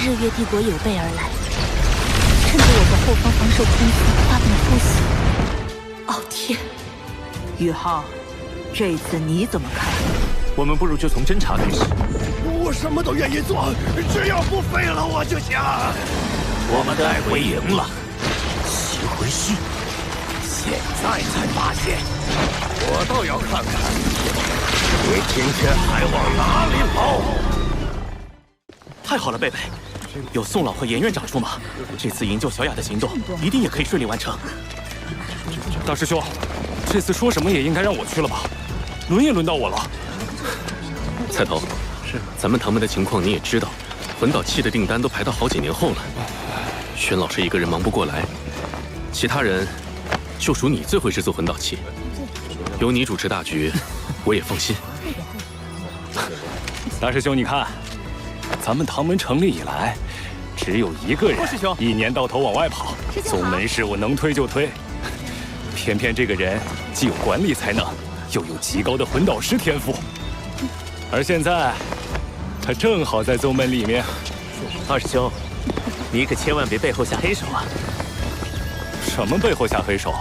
日月帝国有备而来，趁着我国后方防守空隙发动突袭。傲天，宇浩，这次你怎么看？我们不如就从侦查开始。我什么都愿意做，只要不废了我就行。我们带回营了，骑回去。现在才发现，我倒要看看你今天还往哪里跑！太好了，贝贝，有宋老和严院长出马，这次营救小雅的行动一定也可以顺利完成。大师兄，这次说什么也应该让我去了吧？轮也轮到我了。菜头，咱们唐门的情况你也知道，魂导器的订单都排到好几年后了。宣老师一个人忙不过来，其他人就属你最会制作魂导器，有你主持大局，我也放心。大师兄，你看，咱们唐门成立以来，只有一个人一年到头往外跑，宗门事务能推就推。偏偏这个人既有管理才能，又有极高的魂导师天赋，而现在他正好在宗门里面。二师兄，你可千万别背后下黑手啊！什么背后下黑手？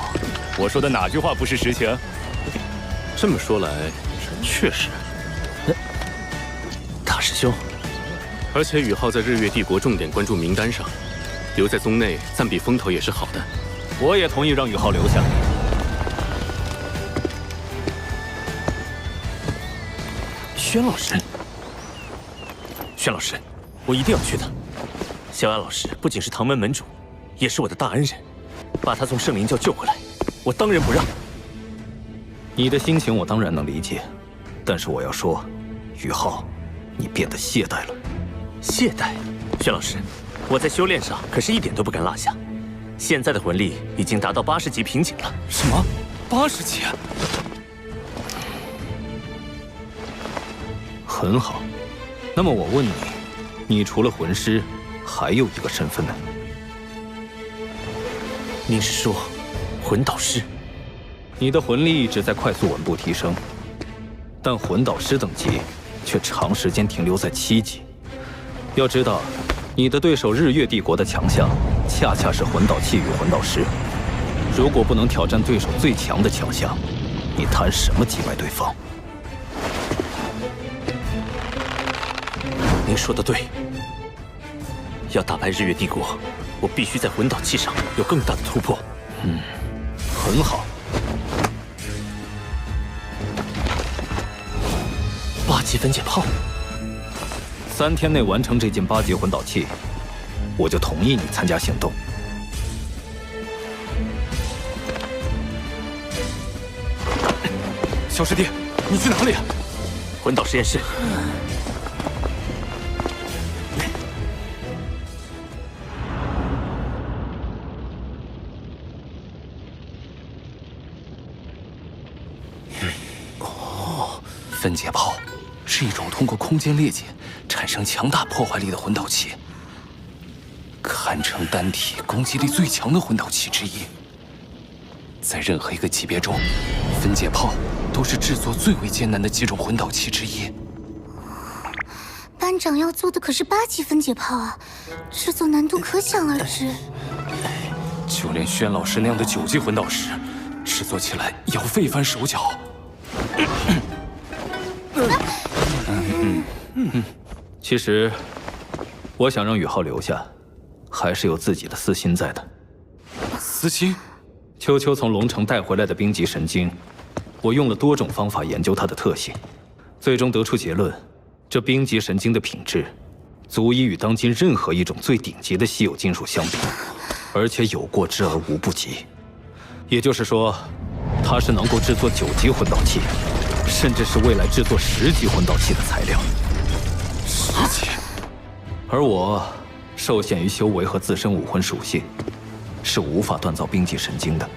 我说的哪句话不是实情？这么说来，确实。大师兄，而且宇浩在日月帝国重点关注名单上，留在宗内暂避风头也是好的。我也同意让宇浩留下。宣老师，宣老师，我一定要去的。小雅老师不仅是唐门门主，也是我的大恩人，把他从圣灵教救回来，我当仁不让。你的心情我当然能理解，但是我要说，宇浩，你变得懈怠了。懈怠？宣老师，我在修炼上可是一点都不敢落下。现在的魂力已经达到80级瓶颈了。什么？80级？很好。那么我问你，你除了魂师，还有一个身份呢？您是说，魂导师？你的魂力一直在快速稳步提升，但魂导师等级却长时间停留在7级。要知道，你的对手日月帝国的强项，恰恰是魂导器与魂导师。如果不能挑战对手最强的强项，你谈什么击败对方？您说的对，要打败日月帝国，我必须在魂导器上有更大的突破。很好。8级分解炮，3天内完成这件8级魂导器，我就同意你参加行动。小师弟，你去哪里？魂导实验室。分解炮是一种通过空间裂解产生强大破坏力的魂导器，堪称单体攻击力最强的魂导器之一。在任何一个级别中，分解炮都是制作最为艰难的几种魂导器之一。班长要做的可是8级分解炮啊，制作难度可想而知。就连宣老师那样的9级魂导师，制作起来也要费一番手脚。其实，我想让宇浩留下，还是有自己的私心在的。私心？秋秋从龙城带回来的冰极神经，我用了多种方法研究它的特性，最终得出结论：这冰极神经的品质，足以与当今任何一种最顶级的稀有金属相比，而且有过之而无不及。也就是说，它是能够制作9级魂导器，甚至是未来制作10级魂导器的材料。10级？而我受限于修为和自身武魂属性，是无法锻造冰极神经的。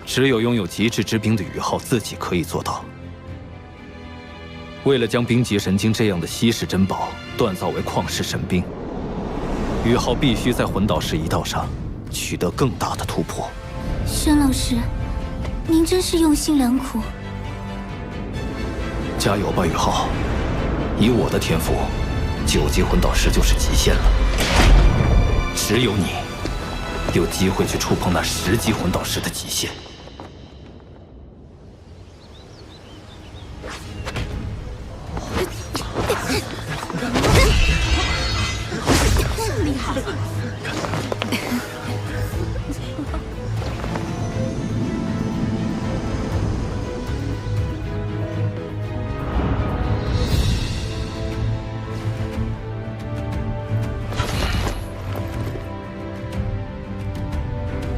只有拥有极致之冰的宇浩自己可以做到。为了将冰极神经这样的稀世珍宝锻造为旷世神兵，宇浩必须在魂导师一道上取得更大的突破。宣老师，您真是用心良苦。加油吧，宇浩！以我的天赋， 9级魂导师就是极限了。只有你有机会去触碰那10级魂导师的极限。厉害！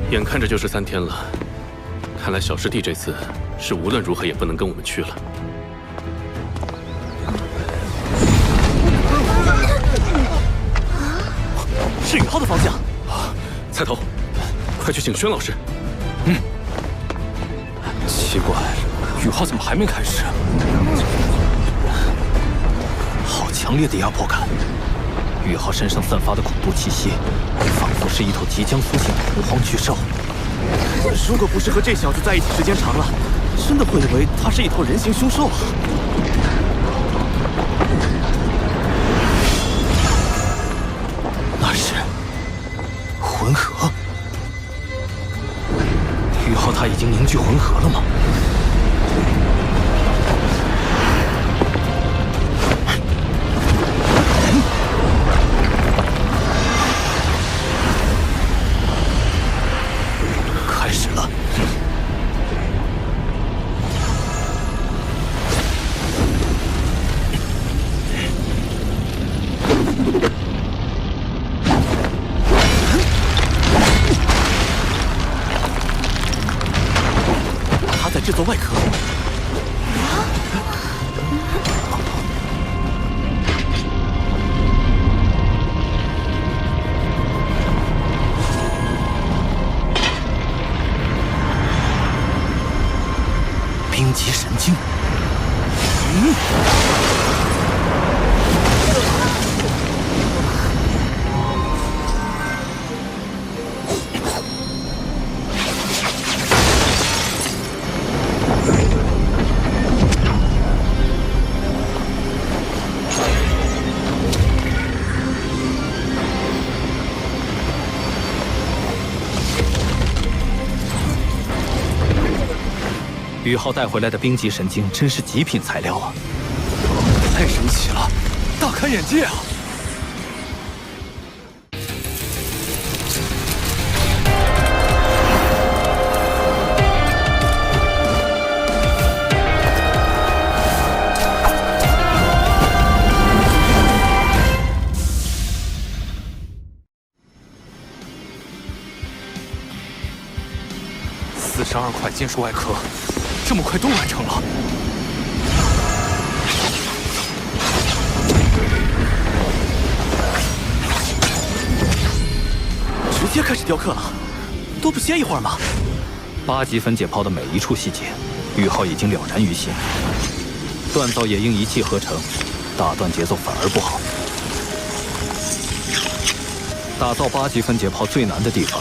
眼看着就是3天了，看来小师弟这次是无论如何也不能跟我们去了。是宇浩的方向。菜头，快去请轩老师。奇怪，宇浩怎么还没开始？好强烈的压迫感！宇浩身上散发的恐怖气息，仿佛是一头即将苏醒的洪荒巨兽。如果不是和这小子在一起时间长了，真的会以为他是一头人形凶兽啊！那是魂核。宇浩他已经凝聚魂核了吗？开始了。他在制作外壳。冰极神经。宇浩带回来的冰极神经真是极品材料啊！太神奇了，大开眼界啊！42块金属外壳，这么快都完成了。直接开始雕刻了，都不歇一会儿吗？8级分解炮的每一处细节，宇浩已经了然于心。锻造也应一气呵成，打断节奏反而不好。打造8级分解炮最难的地方，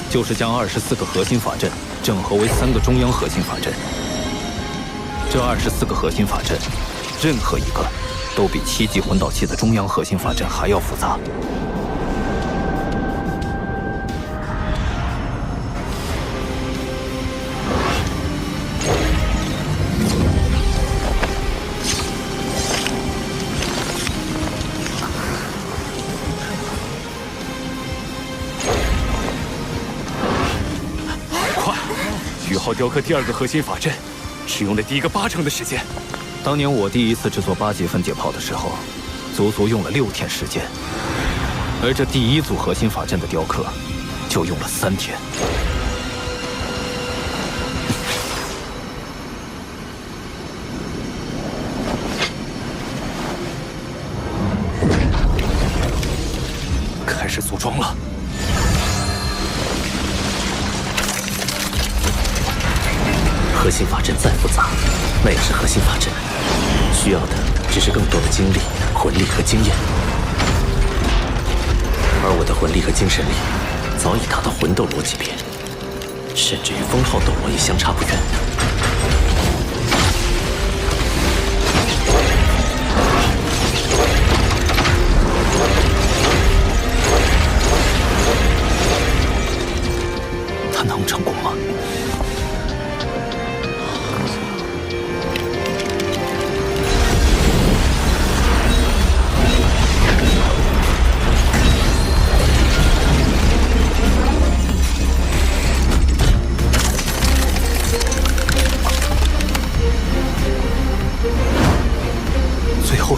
就是将24个核心法阵整合为3个中央核心法阵。这24个核心法阵，任何一个都比7级魂导器的中央核心法阵还要复杂。宇浩雕刻第2个核心法阵，只用了第1个80%的时间。当年我第一次制作8级分解炮的时候，足足用了6天时间，而这第1组核心法阵的雕刻，就用了3天。开始组装了。核心法阵再复杂，那也是核心法阵，需要的只是更多的精力、魂力和经验。而我的魂力和精神力早已达到魂斗罗级别，甚至与封号斗罗也相差不远。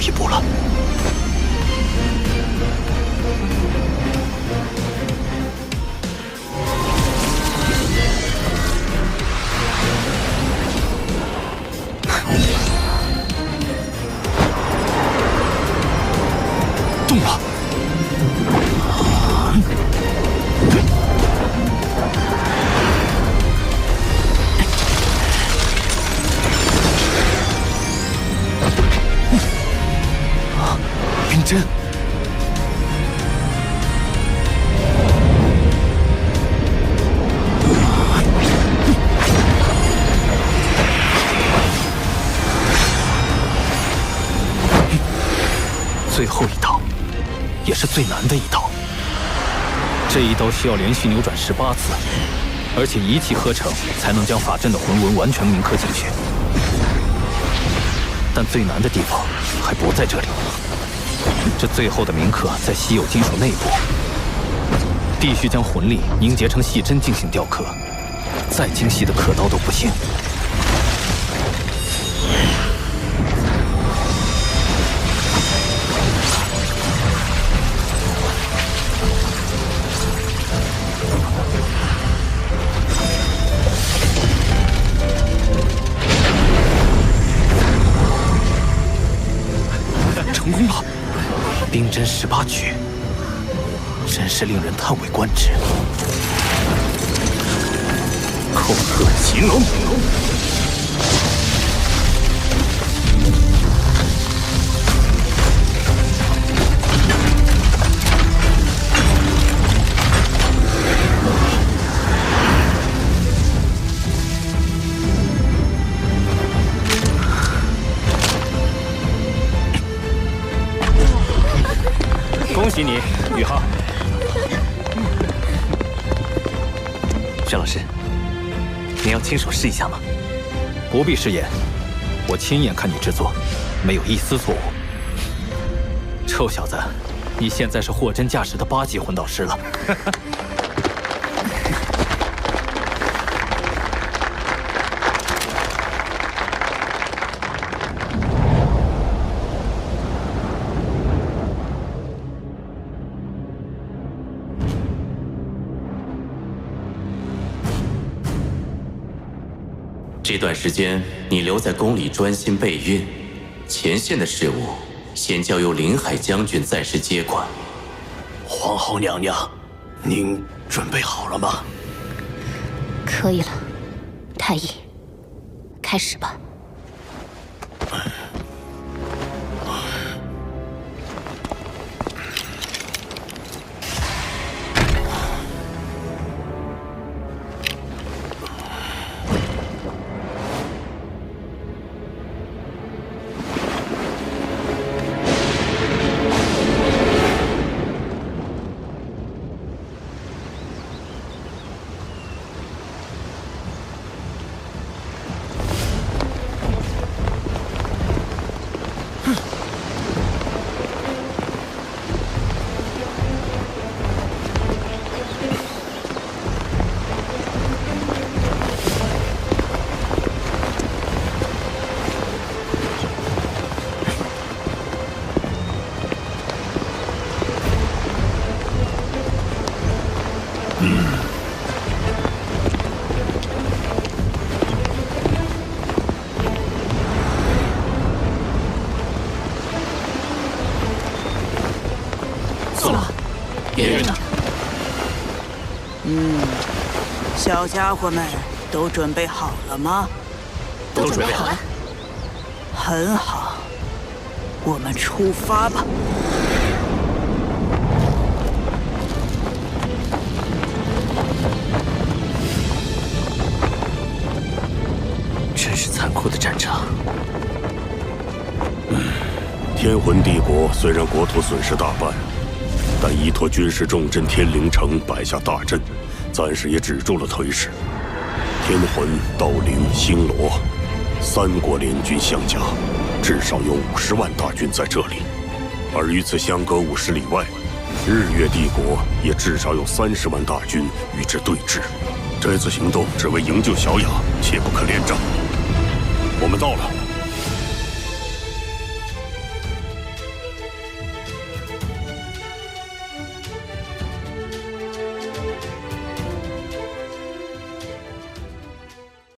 后一步了。动了！冰针。最后一刀，也是最难的一刀。这一刀需要连续扭转18次，而且一气呵成，才能将法阵的魂纹完全铭刻进去。但最难的地方还不在这里，这最后的铭刻在稀有金属内部，必须将魂力凝结成细针进行雕刻，再精细的刻刀都不行。成功了！冰针18举，真是令人叹为观止。恐吓秦龙！恭喜你，宇浩。轩老师，您要亲手试一下吗？不必试验，我亲眼看你制作，没有一丝错误。臭小子，你现在是货真价实的8级魂导师了。这段时间你留在宫里专心备孕，前线的事务先交由林海将军暂时接管。皇后娘娘，您准备好了吗？可以了，太医，开始吧。小家伙们都准备好了吗？都准备好了。很好，我们出发吧。真是残酷的战场。天魂帝国虽然国土损失大半，但依托军事重镇天灵城摆下大阵，暂时也止住了颓势。天魂、道灵、星罗3国联军相加，至少有50万大军在这里。而与此相隔50里外，日月帝国也至少有30万大军与之对峙。这次行动只为营救小雅，切不可恋战。我们到了。